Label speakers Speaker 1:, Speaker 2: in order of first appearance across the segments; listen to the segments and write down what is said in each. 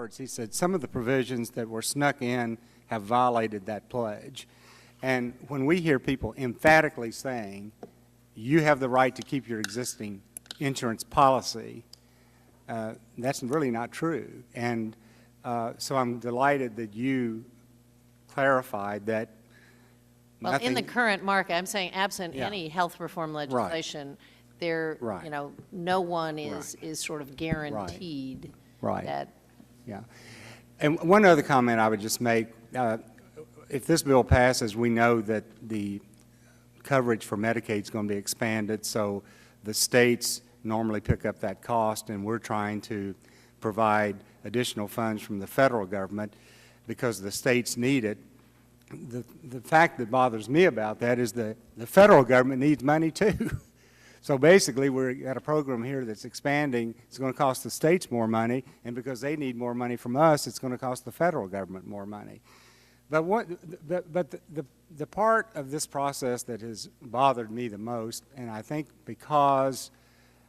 Speaker 1: words. He said, some of the provisions that were snuck in have violated that pledge. And when we hear people emphatically saying, you have the right to keep your existing insurance policy, that's really not true. And so I'm delighted that you clarified that.
Speaker 2: Well, in the current market, I'm saying absent
Speaker 1: Yeah.
Speaker 2: any health reform legislation, there,
Speaker 1: Right.
Speaker 2: you know, no one is sort of guaranteed that.
Speaker 1: Yeah. And one other comment I would just make, if this bill passes, we know that the coverage for Medicaid is going to be expanded, so the states normally pick up that cost, and we're trying to provide additional funds from the federal government because the states need it. The fact that bothers me about that is that the federal government needs money too. So basically, we've got a program here that's expanding. It's going to cost the states more money, and because they need more money from us, it's going to cost the federal government more money. But the part of this process that has bothered me the most, and I think because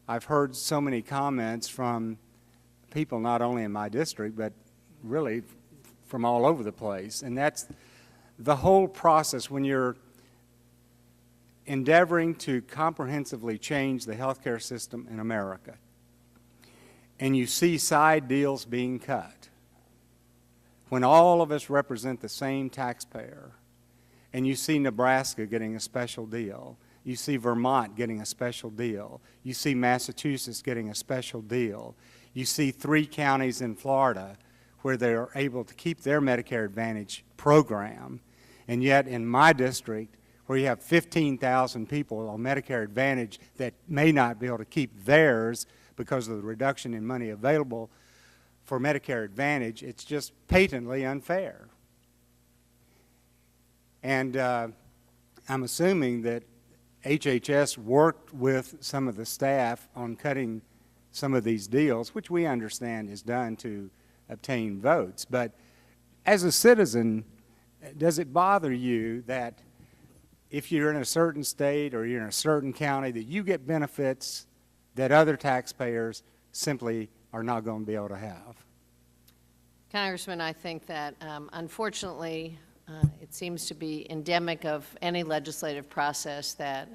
Speaker 1: I've heard so many comments from people not only in my district, but really from all over the place, and that's the whole process when you're endeavoring to comprehensively change the healthcare system in America, and you see side deals being cut, when all of us represent the same taxpayer, and you see Nebraska getting a special deal, you see Vermont getting a special deal, you see Massachusetts getting a special deal, you see 3 counties in Florida where they are able to keep their Medicare Advantage program, and yet in my district, where you have 15,000 people on Medicare Advantage that may not be able to keep theirs because of the reduction in money available for Medicare Advantage, it's just patently unfair. And I'm assuming that HHS worked with some of the staff on cutting some of these deals, which we understand is done to obtain votes. But as a citizen, does it bother you that if you're in a certain state or you're in a certain county that you get benefits that other taxpayers simply are not going to be able to have?
Speaker 2: Congressman, I think that unfortunately it seems to be endemic of any legislative process that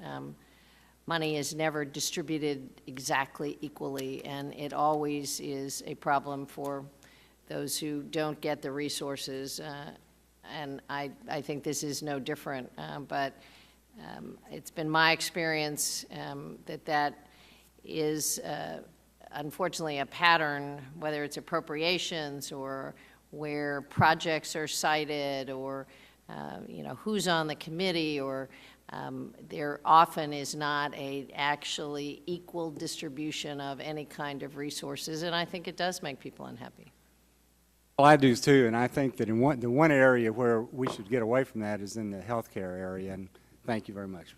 Speaker 2: money is never distributed exactly equally, and it always is a problem for those who don't get the resources. And I think this is no different, but it's been my experience that is unfortunately a pattern, whether it's appropriations or where projects are cited or you know, who's on the committee, or there often is not a actually equal distribution of any kind of resources, and I think it does make people unhappy.
Speaker 1: Well, I do too, and I think that in the one area where we should get away from that is in the healthcare area, and thank you very much.